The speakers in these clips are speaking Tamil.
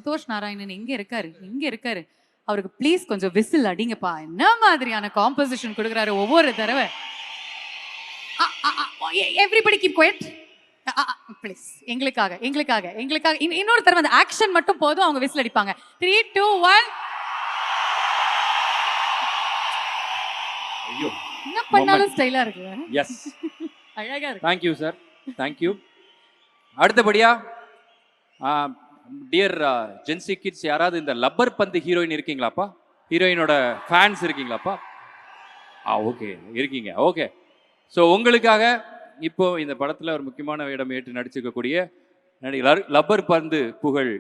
சந்தோஷ் நாராயணன் எங்க இருக்காரு அவருக்கு ப்ளீஸ் கொஞ்சம் விசில் அடிங்கப்பா. என்ன மாதிரியான காம்போசிஷன் கொடுக்குறாரு ஒவ்வொரு தடவை. Everybody keep quiet please. எங்களுக்காக இன்னொரு தடவை அந்த ஆக்ஷன் மட்டும் போதும், அவங்க விசில் அடிப்பாங்க. 3 2 1. ஐயோ, என்ன பண்ணாலும் ஸ்டைலா இருக்கு. எஸ், அழகா இருக்கு. Thank you sir, thank you. அடுத்தபடியா டியர் ஜென்சி கிட்ஸ், யாராவது இந்த லப்பர் பந்து ஹீரோயின் இருக்கீங்களாப்பா? ஹீரோயினோட ஃபேன்ஸ் இருக்கீங்களாப்பா? ஓகே, இருக்கீங்க. ஓகே, ஸோ உங்களுக்காக இப்போ இந்த படத்தில் ஒரு முக்கியமான இடம் ஏற்று நடிச்சிருக்கக்கூடிய நடிகர் லப்பர் பந்து புகழ்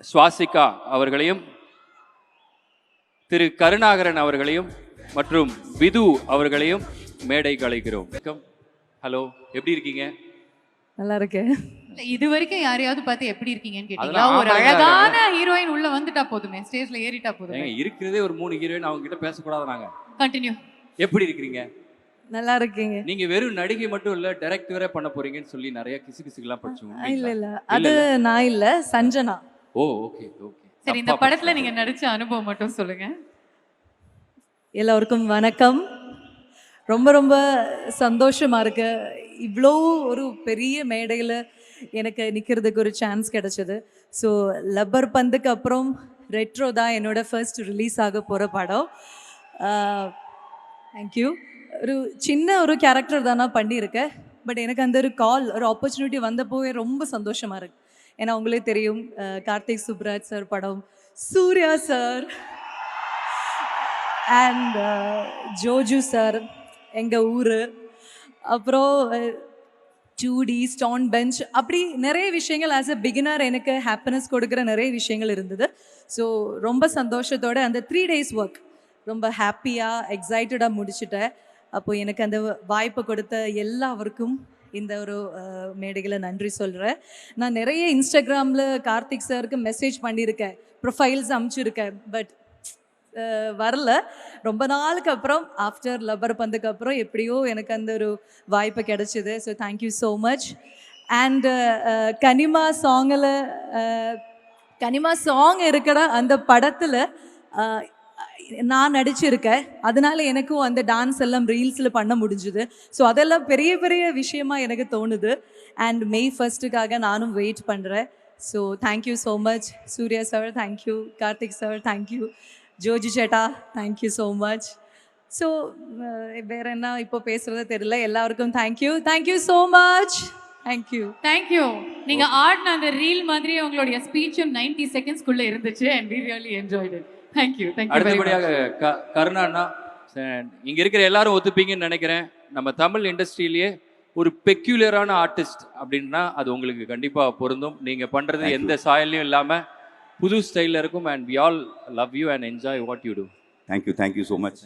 சுவாசிகா அவர்களையும், திரு கருணாகரன் அவர்களையும் மற்றும் விது அவர்களையும் மேடைக்கு அழைக்கிறோம். ஹலோ, எப்படி இருக்கீங்க? நல்லா இருக்கு. இது வரைக்கும் யாரையாவது பார்த்து எப்படி இருக்கீங்கன்னு கேட்டீங்களா? ஒரு அழகான ஹீரோயின் உள்ள வந்துட்டா போதுமே, ஸ்டேஜ்ல ஏறிட்டா போதுமே. இருக்கிறதே ஒரு 3 ஹீரோயின், அவங்க கிட்ட பேசக்கூடாது நாங்க. கண்டினியூ. எப்படி இருக்கீங்க? நல்லா இருக்கீங்க. நீங்க வெறும் நடிகை மட்டும் இல்ல, டைரக்டரே பண்ண போறீங்கன்னு சொல்லி நிறைய கிசுகிசுலாம் படிச்சோம். இல்ல அது நான் இல்ல, சஞ்சனா. ஓகே. சரி, இந்த படத்துல நீங்க நடிச்ச அனுபவம் மட்டும் சொல்லுங்க. எல்லாருக்கும் வணக்கம். ரொம்ப ரொம்ப சந்தோஷமா இருக்கு. இவ்வளோ ஒரு பெரிய மேடையில் எனக்கு நிற்கிறதுக்கு ஒரு சான்ஸ் கிடைச்சது. ஸோ லப்பர் பந்துக்கு அப்புறம் ரெட்ரோ தான் என்னோட ஃபர்ஸ்ட் ரிலீஸ் ஆக போகிற படம். தேங்க்யூ. ஒரு சின்ன ஒரு கேரக்டர் தான் நான் பண்ணியிருக்கேன். பட் எனக்கு அந்த ஒரு கால், ஒரு ஆப்பர்ச்சுனிட்டி வந்தப்போவே ரொம்ப சந்தோஷமாக இருக்கு. ஏன்னா உங்களே தெரியும், கார்த்திக் சுப்ராஜ் சார் படம், Suriya sir and Joju sir, எங்கள் ஊர், அப்புறம் 2D ஸ்டோன் பெஞ்ச், அப்படி நிறைய விஷயங்கள் ஆஸ் அ பிகினர் எனக்கு ஹாப்பினஸ் கொடுக்குற நிறைய விஷயங்கள் இருந்தது. ஸோ ரொம்ப சந்தோஷத்தோடு அந்த 3 days ஒர்க் ரொம்ப ஹாப்பியாக எக்ஸைட்டடாக முடிச்சுட்டேன். அப்போது எனக்கு அந்த வாய்ப்பு கொடுத்த எல்லாருக்கும் இந்த ஒரு மேடைகளை நன்றி சொல்கிறேன். நான் நிறைய இன்ஸ்டாகிராமில் கார்த்திக் சாருக்கு மெசேஜ் பண்ணியிருக்கேன், ப்ரொஃபைல்ஸ் அனுப்பிச்சிருக்கேன். பட் வரல. ரொம்ப நாளுக்கு அப்புறம் ஆஃப்டர் லப்பர் பந்துக்கு அப்புறம் எப்படியோ எனக்கு அந்த ஒரு வாய்ப்பு கிடைச்சிது. So thank you so much. And Kanima song இருக்கிற அந்த படத்தில் நான் நடிச்சிருக்கேன். அதனால எனக்கும் அந்த டான்ஸ் எல்லாம் ரீல்ஸில் பண்ண முடிஞ்சுது. ஸோ அதெல்லாம் பெரிய பெரிய விஷயமா எனக்கு தோணுது. அண்ட் May 1 நானும் வெயிட் பண்ணுறேன். So thank you so much. Suriya sir thank you, Karthik sir thank you, Joji சேட்டா தேங்க்யூ ஸோ மச். ஸோ வேற என்ன இப்போ பேசுறதே தெரியல. எல்லாருக்கும் தேங்க்யூ ஸோ மச். தேங்க்யூ. நீங்க ஆடின அந்த ரீல் மாதிரி உங்களுடைய ஸ்பீச்சும் 90 செகண்ட்ஸ்க்குள்ள இருந்துச்சு. And we really enjoyed it. Thank you. அடுத்தபடியாக கருணாண்ணா, இங்க இருக்கிற எல்லாரும் ஒத்துப்பீங்கன்னு நினைக்கிறேன், நம்ம தமிழ் இண்டஸ்ட்ரியிலேயே ஒரு பெக்யூலரான ஆர்டிஸ்ட் அப்படின்னா அது உங்களுக்கு கண்டிப்பா பொருந்தும். நீங்க பண்றது எந்த சாயல்லையும் இல்லாம புது ஸ்டைலில் இருக்கும். And we all love you and enjoy what you do. Thank you so much.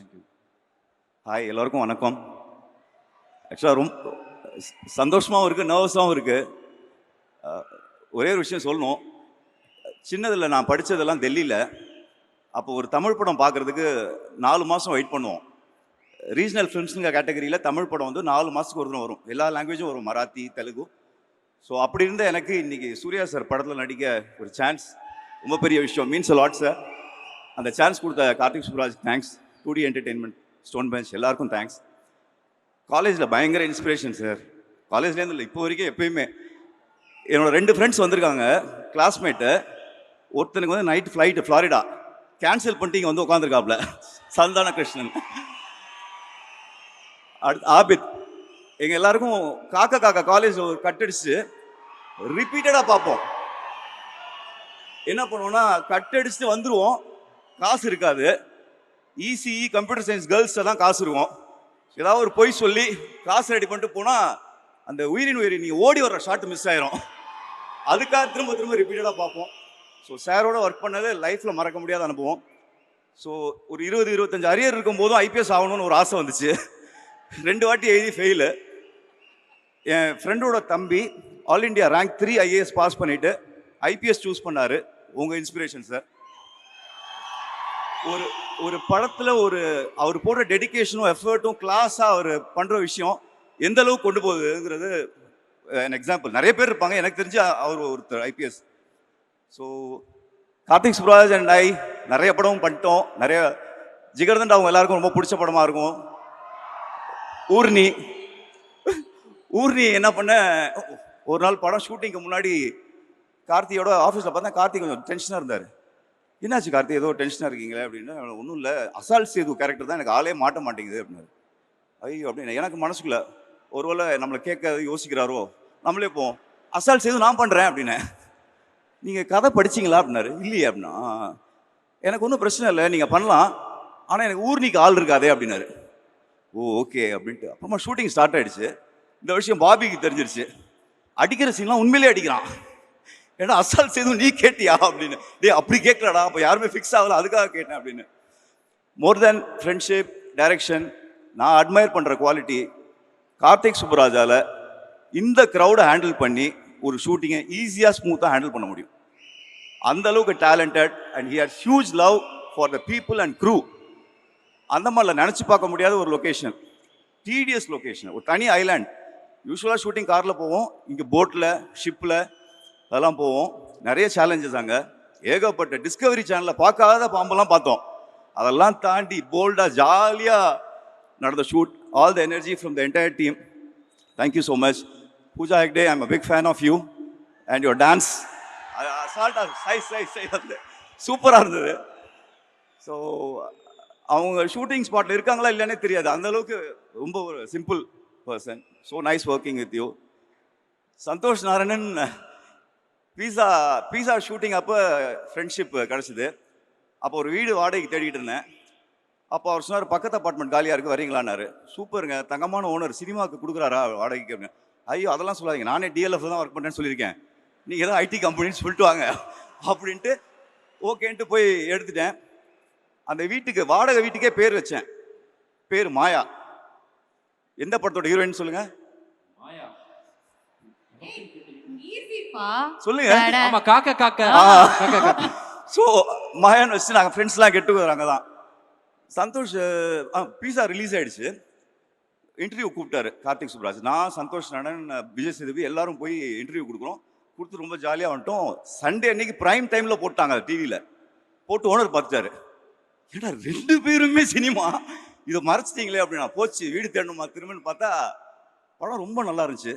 Hi, எல்லாருக்கும் வணக்கம். ஆக்சுவலாக ரொம்ப சந்தோஷமாகவும் இருக்குது, நர்வஸாகவும் இருக்குது. ஒரே ஒரு விஷயம் சொல்லணும். சின்னதில் நான் படித்ததெல்லாம் டெல்லியில். அப்போ ஒரு தமிழ் படம் பார்க்குறதுக்கு 4 மாதம் வெயிட் பண்ணுவோம். ரீஜனல் ஃபிலிம்ஸுங்கிற கேட்டகரியில் தமிழ் படம் வந்து 4 மாதத்துக்கு ஒரு தினம் வரும். எல்லா லாங்குவேஜும் வரும், மராத்தி, தெலுங்கு. ஸோ அப்படி இருந்த எனக்கு இன்றைக்கி சூர்யா சார் படத்தில் நடிக்க ஒரு சான்ஸ் ரொம்ப பெரிய விஷயம். Means lot sir. அந்த சான்ஸ் கொடுத்த Karthik Subbaraj thanks, 2D entertainment, stone bench எல்லாருக்கும் தேங்க்ஸ். காலேஜில் பயங்கர இன்ஸ்பிரேஷன் சார். காலேஜ்லேருந்து இல்லை, இப்போ வரைக்கும் எப்பயுமே. என்னோடய 2 ஃப்ரெண்ட்ஸ் வந்திருக்காங்க, கிளாஸ்மேட்டு. ஒருத்தனுக்கு வந்து நைட் ஃப்ளைட்டு ஃப்ளாரிடா கேன்சல் பண்ணிட்டு இங்கே வந்து உட்காந்துருக்காப்புல, சந்தான கிருஷ்ணன். அடுத்து ஆபித். எங்கள் எல்லாருக்கும் காக்கா காலேஜ் ஒரு கட்டடிச்சு ரிப்பீட்டடாக பார்ப்போம். என்ன பண்ணுவோம்னா, கட்டடிச்சுட்டு வந்துடுவோம், காசு இருக்காது. இசிஇ கம்ப்யூட்டர் சயின்ஸ் கேர்ள்ஸை தான் காசு இருக்கும். ஏதாவது ஒரு பொய் சொல்லி காசு ரெடி பண்ணிட்டு போனால் அந்த உயிரின் நீங்கள் ஓடி வர்ற ஷாட் மிஸ் ஆயிரும். அதுக்காக திரும்ப ரிப்பீட்டடாக பார்ப்போம். ஸோ சாரோட ஒர்க் பண்ணது லைஃப்பில் மறக்க முடியாத அனுபவம். ஸோ ஒரு 20-25 அரியர் இருக்கும்போதும் ஐபிஎஸ் ஆகணும்னு ஒரு ஆசை வந்துச்சு. 2 வாட்டி எழுதி ஃபெயிலு. என் ஃப்ரெண்டோட தம்பி all India rank 3 IAS pass பண்ணிவிட்டு ஐபிஎஸ் சூஸ் பண்ணார். உங்கள் இன்ஸ்பிரேஷன் சார். ஒரு படத்தில் அவர் போடுற டெடிக்கேஷனும் எஃபர்ட்டும் கிளாஸாக அவர் பண்ணுற விஷயம் எந்த அளவுக்கு கொண்டு போகுதுங்கிறது என் எக்ஸாம்பிள். நிறைய பேர் இருப்பாங்க, எனக்கு தெரிஞ்சு அவர் ஒருத்தர் IPS. So Karthik Subbaraj and I நிறைய படமும் பண்ணிட்டோம். நிறைய ஜிகர்தண்டா அவங்க எல்லாருக்கும் ரொம்ப பிடிச்ச படமாக இருக்கும். ஊர்னி ஊர்னி என்ன பண்ண, ஒரு நாள் படம் ஷூட்டிங்க்கு முன்னாடி கார்த்தியோட ஆஃபீஸில் பார்த்தா கார்த்திக் கொஞ்சம் டென்ஷனாக இருந்தார். என்னாச்சு கார்த்தி, ஏதோ டென்ஷனாக இருக்கீங்களே அப்படின்னு. ஒன்றும் இல்லை, அசால்ட் சேது கேரக்டர் தான் எனக்கு ஆளே மாட்ட மாட்டேங்குது அப்படின்னாரு. ஐயோ அப்படின்னு எனக்கு மனசுக்குள்ள ஒருவேளை நம்மளை கேட்க யோசிக்கிறாரோ, நம்மளே போவோம் அசால்ட் சேது நான் பண்ணுறேன் அப்படின்னேன். நீங்கள் கதை படிச்சிங்களா அப்படின்னாரு. இல்லையே அப்படின்னா, எனக்கு ஒன்றும் பிரச்சனை இல்லை, நீங்கள் பண்ணலாம், ஆனால் எனக்கு ஊர்னிக்கு ஆள் இருக்காதே அப்படின்னாரு. ஓ ஓகே அப்படின்ட்டு அப்புறமா ஷூட்டிங் ஸ்டார்ட் ஆகிடுச்சு. இந்த விஷயம் பாபிக்கு தெரிஞ்சிருச்சு. அடிக்கிற சீன்லாம் உண்மையிலே அடிக்கிறான். ஏன்னா அசால்ட் சேது நீ கேட்டியா அப்படின்னு. டே அப்படி கேட்கலடா, அப்போ யாருமே ஃபிக்ஸ் ஆகல, அதுக்காக கேட்டேன் அப்படின்னு. மோர் தென் ஃப்ரெண்ட்ஷிப், டைரக்ஷன், நான் அட்மையர் பண்ணுற குவாலிட்டி கார்த்திக் சுப்புராஜால இந்த க்ரௌடை ஹேண்டில் பண்ணி ஒரு ஷூட்டிங்கை ஈஸியாக ஸ்மூத்தாக ஹேண்டில் பண்ண முடியும். அந்த அளவுக்கு talented and he had huge love for the people and crew. அந்த மாதிரில நினச்சி பார்க்க முடியாத ஒரு லொக்கேஷன், டிடிஎஸ் லொக்கேஷன், ஒரு தனி ஐலாண்ட். யூஸ்வலாக ஷூட்டிங் காரில் போவோம், இங்கே போட்டில் ஷிப்பில் அதெல்லாம் போவோம். நிறைய சேலஞ்சஸ் அங்கே, ஏகப்பட்ட டிஸ்கவரி சேனலில் பார்க்காத பாம்பெல்லாம் பார்த்தோம். அதெல்லாம் தாண்டி போல்டாக ஜாலியாக நடந்த shoot. All the energy from the entire team. Thank you so much. Pooja Hegde, I am a big fan of you and your dance. சூப்பராக இருந்தது. ஸோ அவங்க ஷூட்டிங் ஸ்பாட்டில் இருக்காங்களா இல்லைன்னே தெரியாது, அந்த அளவுக்கு ரொம்ப ஒரு simple person. So nice working with you. Santhosh Narayanan Pizza shooting அப்போ ஃப்ரெண்ட்ஷிப் கிடச்சிது. அப்போ ஒரு வீடு வாடகைக்கு தேடிட்டு இருந்தேன். அப்போ அவர் சொன்னார், பக்கத்து அப்பார்ட்மெண்ட் காலியாக இருக்குது, வரீங்களான்னாரு. சூப்பருங்க, தங்கமான ஓனர், சினிமாவுக்கு கொடுக்குறாரா வாடகைக்கு? ஐயோ அதெல்லாம் சொல்லாதீங்க, நானே டிஎல்எஃப் தான் ஒர்க் பண்ணுறேன்னு சொல்லியிருக்கேன், நீங்கள் தான் ஐடி கம்பெனின்னு சொல்லிட்டு வாங்க அப்படின்ட்டு ஓகேன்ட்டு போய் எடுத்துட்டேன். அந்த வீட்டுக்கு, வாடகை வீட்டுக்கே பேர் வச்சேன். பேர் மாயா. எந்த படத்தோட ஹீரோயின் சொல்லுங்க? சொல்லுங்க. ஆமா, காக்கா காக்கா. ஸோ மாயான்னு வச்சு நாங்கள் ஃப்ரெண்ட்ஸ்லாம் கெட்டு வராங்க தான். சந்தோஷ் பீஸா ரிலீஸ் ஆயிடுச்சு. இன்டர்வியூ கூப்பிட்டாரு கார்த்திக் சுப்ராஜ். நான், சந்தோஷ் நாராயணன், விஜய் சேதுபதி எல்லாரும் போய் இன்டர்வியூ கொடுக்குறோம். கொடுத்து ரொம்ப ஜாலியாக வந்துட்டோம். சண்டே அன்னைக்கு ப்ரைம் டைமில் போட்டாங்க டிவியில். போட்டு ஓனர் பார்த்துட்டாரு, ஏன்னா 2 பேருமே சினிமா, இதை மறைச்சிட்டிங்களே அப்படின்னா. போச்சு வீடு தேடணுமா திரும்பன்னு பார்த்தா படம் ரொம்ப நல்லா இருந்துச்சு,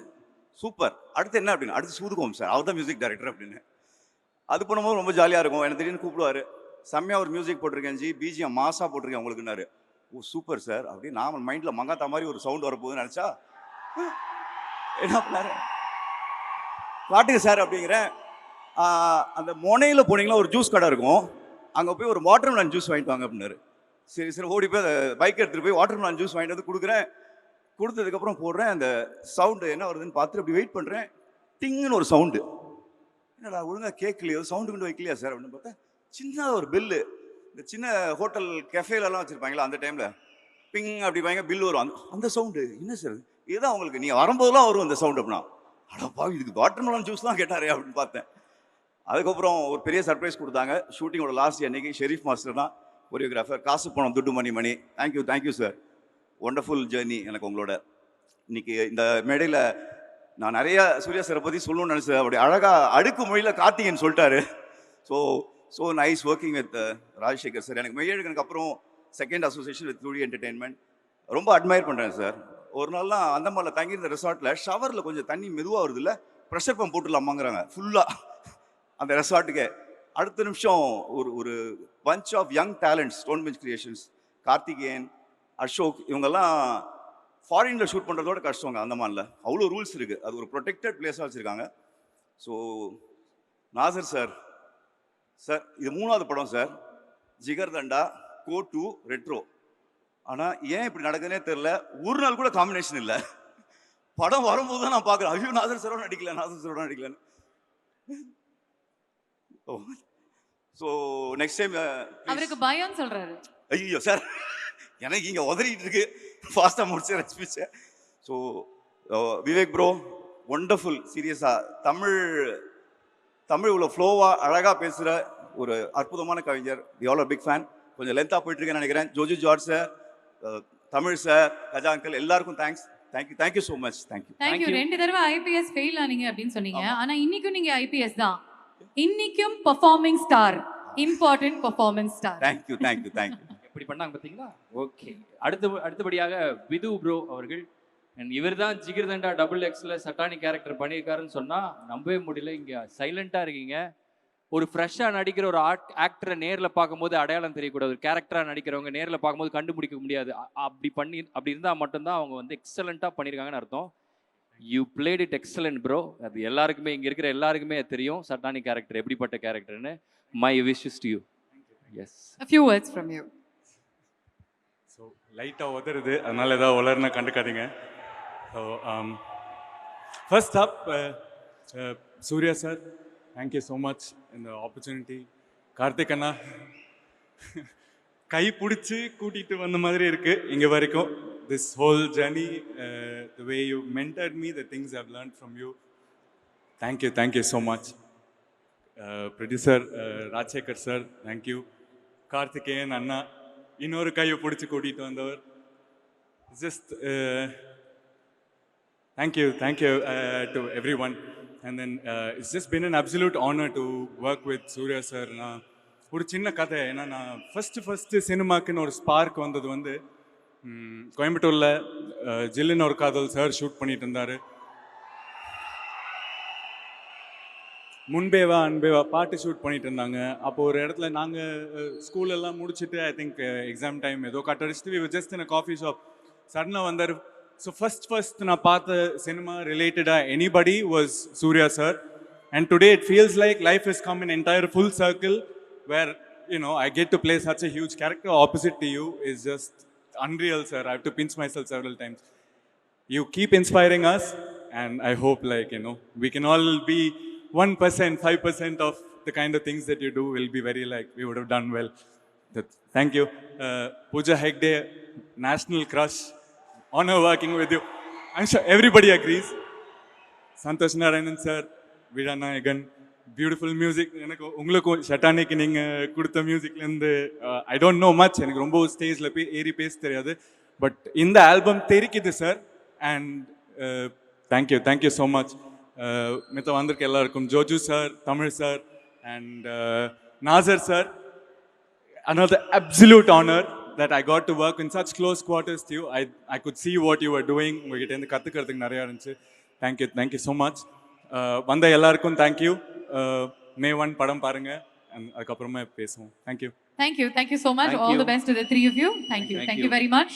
சூப்பர். அடுத்து என்ன அப்படின்னு, அடுத்து சூதுகோம் சார், அவர் தான் மியூசிக் டைரக்டர் அப்படின்னு. அது பண்ணும்போது ரொம்ப ஜாலியாக இருக்கும். எனக்கு திடீர்னு கூப்பிடுவார், செம்மையாக ஒரு மியூசிக் போட்டிருக்கேன் ஜி, பிஜிஎம் மாசாக போட்டிருக்கேன் உங்களுக்குன்னாரு. ஓ சூப்பர் சார் அப்படின்னு. நான் மைண்டில் மங்காத்தா மாதிரி ஒரு சவுண்ட் வரப்போகுதுன்னு நினச்சா என்ன பண்ணாரு, பாட்டுக்கு சார் அப்படிங்கிறேன். அந்த மொனையில் போனீங்கன்னா ஒரு ஜூஸ் கடை இருக்கும், அங்கே போய் ஒரு வாட்டர்மெலன் ஜூஸ் வாங்கிட்டு வாங்க அப்படின்னாரு. சரி சரி ஓடி போய் அந்த பைக் எடுத்துகிட்டு போய் வாட்டர்மெலன் ஜூஸ் வாங்கிட்டு வந்து கொடுக்குறேன். கொடுத்ததுக்கப்புறம் போடுறேன். அந்த சவுண்டு என்ன வருதுன்னு பார்த்துட்டு அப்படி வெயிட் பண்ணுறேன். டிங்குன்னு ஒரு சவுண்டு. என்னடா ஒழுங்காக கேட்கலையோ, சவுண்டு கொண்டு வைக்கலையா சார் அப்படின்னு பார்த்தா சின்ன ஒரு பில்லு. இந்த சின்ன ஹோட்டல் கெஃபேலலாம் வச்சுருப்பாங்களா அந்த டைமில், பிங் அப்படி வாங்க பில் வரும். அந்த சவுண்டு என்ன சார் இதுதான் உங்களுக்கு, நீங்கள் வரும்போதெல்லாம் வரும் அந்த சவுண்டு அப்படின்னா. அடப்பா இதுக்கு வாட்டர்மெலன் ஜூஸ் தான் கேட்டாரே அப்படின்னு பார்த்தேன். அதுக்கப்புறம் ஒரு பெரிய சர்ப்ரைஸ் கொடுத்தாங்க. ஷூட்டிங்கோட லாஸ்ட் அன்னைக்கு ஷெரீஃப் மாஸ்டர் தான் கொரியோகிராஃபர். காசு பணம் துட்டு மணி. தேங்க்யூ சார், ஒண்டர்ஃபுல் ஜேர்னி எனக்கு உங்களோட. இன்னைக்கு இந்த மேடையில் நான் நிறைய சூர்யா சாரை பற்றி சொல்லணும்னு நினச்சேன். அப்படி அழகாக அடுக்கு மொழியில் கார்த்திகேயன் சொல்லிட்டாரு. So nice working with Rajasekar sir. எனக்கு மெய்யழகனுக்கு அப்புறம் second association with two D entertainment ரொம்ப அட்மையர் பண்ணுறேன் சார். ஒரு நாள்லாம் அந்த மாதிரில தங்கியிருந்த ரெசார்ட்டில் ஷவரில் கொஞ்சம் தண்ணி மெதுவாக வருது இல்லை, ப்ரெஷர் பம்ப் போட்டுடலாமாங்கிறாங்க ஃபுல்லாக அந்த ரெசார்ட்டுக்கு. அடுத்த நிமிஷம் ஒரு punch of young talents, stone bench creations, Karthikeyan, Ashok, இவங்கெல்லாம் ஃபாரினில் ஷூட் பண்ணுறதோட கஷ்டங்க. அந்தமானில் அவ்வளோ ரூல்ஸ் இருக்குது, அது ஒரு ப்ரொடெக்டட் பிளேஸாக வச்சுருக்காங்க. ஸோ நாசர் சார், இது 3வது படம் சார், ஜிகர்தண்டா, கோட்டு, ரெட்ரோ. ஆனால் ஏன் இப்படி நடக்குதுன்னே தெரில, ஒரு நாள் கூட காம்பினேஷன் இல்லை. படம் வரும்போது தான் நான் பார்க்குறேன், ஐயோ நாசர் சாரோட நடிக்கலன்னு. ஸோ நெக்ஸ்ட் டைம் அவருக்கு பயம் சொல்றாரு. ஐயோ சார் எனக்கு இங்கே உதறிட்டு இருக்கு, ஃபாஸ்ட்டாக முடிச்சு ஸ்பீச்சை. ஸோ விவேக் ப்ரோ ஒண்டர்ஃபுல், சீரியஸாக தமிழ் இவ்வளோ ஃப்ளோவாக அழகாக பேசுகிற ஒரு அற்புதமான கவிஞர். We all are big fan. கொஞ்சம் லென்த்தாக போயிட்டுருக்கேன்னு நினைக்கிறேன். Joju George sir, Tamil sir, Gaja uncle எல்லாருக்கும் thanks. Thank you so much. Thank you. 2 தடவை IPS ஃபெயில் ஆனீங்க அப்படின்னு சொன்னீங்க. ஆனால் இன்னைக்கும் நீங்கள் IPS தான், இன்னைக்கும் performing star. Important performance star. Thank you thank you thank you. எப்படி பண்ணாங்க பார்த்தீங்களா? ஓகே. அடுத்தபடியாக விது ப்ரோ அவர்கள். இவர் தான் ஜிகிர்தண்டா டபுள் எக்ஸ்ல சட்டானி கேரக்டர் பண்ணியிருக்காருன்னு சொன்னா நம்பவே முடியல. இங்க சைலண்டா இருக்கீங்க. ஒரு ஃப்ரெஷ்ஷா நடிக்கிற ஒரு ஆக்டரை நேர்ல பார்க்கும்போது அடையாளம் தெரியக்கூடாது. ஒரு கேரக்டரா நடிக்கிறவங்க நேர்ல பார்க்கும்போது கண்டுபிடிக்க முடியாது. அப்படி இருந்தா மட்டும்தான் அவங்க வந்து எக்ஸலண்டா பண்ணியிருக்காங்கன்னு அர்த்தம். You played it excellent bro. அது எல்லாருக்குமே இங்க இருக்கிற எல்லாருக்குமே தெரியும் சட்டானி கேரக்டர் எப்படிப்பட்ட கேரக்டர்னு. My wishes to you. Yes. A few words from you. So லைட்டாக உதறுது, அதனால ஏதாவது உலர்னா கண்டுக்காதீங்க. So first up Suriya sir, thank you so much இந்த ஆப்பர்ச்சுனிட்டி. கார்த்திக் அண்ணா கை பிடிச்சி கூட்டிகிட்டு வந்த மாதிரி இருக்கு இங்கே வரைக்கும். This whole journey, the way you mentored me, the things I've learned from you. Thank you so much. Producer Rajasekar sir, thank you. Karthikeyan அண்ணா, இன்னொரு கையை பிடிச்சி கூட்டிகிட்டு வந்தவர். Just thank you to everyone. And then it's just been an absolute honour to work with Suriya sir. நான் ஒரு சின்ன கதை, ஏன்னா நான் ஃபஸ்ட்டு சினிமாக்குன்னு ஒரு ஸ்பார்க் வந்தது வந்து கோயம்புத்தூரில் ஜில்லுன்னு ஒரு காதல் சார் ஷூட் பண்ணிட்டு இருந்தார். முன்பேவா அன்பேவா பாட்டு ஷூட் பண்ணிட்டு இருந்தாங்க. அப்போ ஒரு இடத்துல நாங்கள் ஸ்கூலெல்லாம் முடிச்சுட்டு ஐ திங்க் எக்ஸாம் டைம் ஏதோ கட் அடிச்சுட்டு we just in a coffee shop. சடனாக வந்தார். ஸோ ஃபர்ஸ்ட் நான் பார்த்த சினிமா ரிலேட்டடாக anybody was Suriya sir. And today it feels like life is come in entire full circle where I get to play such a huge character opposite to you is just unreal, sir. I have to pinch myself several times. You keep inspiring us, and I hope we can all be 1%, 5% of the kind of things that you do will be very we would have done well. Thank you. Pooja Hegde, national crush. Honor working with you. I'm sure everybody agrees. Santosh Narayanan sir, Vida Nayagan. Beautiful music. எனக்கு உங்களுக்கும் ஷட்டானிக்கு நீங்கள் கொடுத்த மியூசிக்லேருந்து ஐ டோன்ட் நோ மச். எனக்கு ரொம்ப ஸ்டேஜில் ஏறி பேச தெரியாது. பட் இந்த ஆல்பம் தெரிக்குது sir. And thank you so much. மித்த வந்திருக்க எல்லாருக்கும், Joju sir, Tamil sir, and Nassar sir, another absolute honor that I got to work in such close quarters to you. I could see what you were doing. உங்ககிட்ட இருந்து கற்றுக்கிறதுக்கு நிறையா இருந்துச்சு. Thank you so much. வந்த எல்லாருக்கும் தேங்க்யூ. மே 1 படம் பாருங்க, அதுக்கப்புறமா பேசுவோம். Thank you so much. All the best to the three of you. Thank you very much.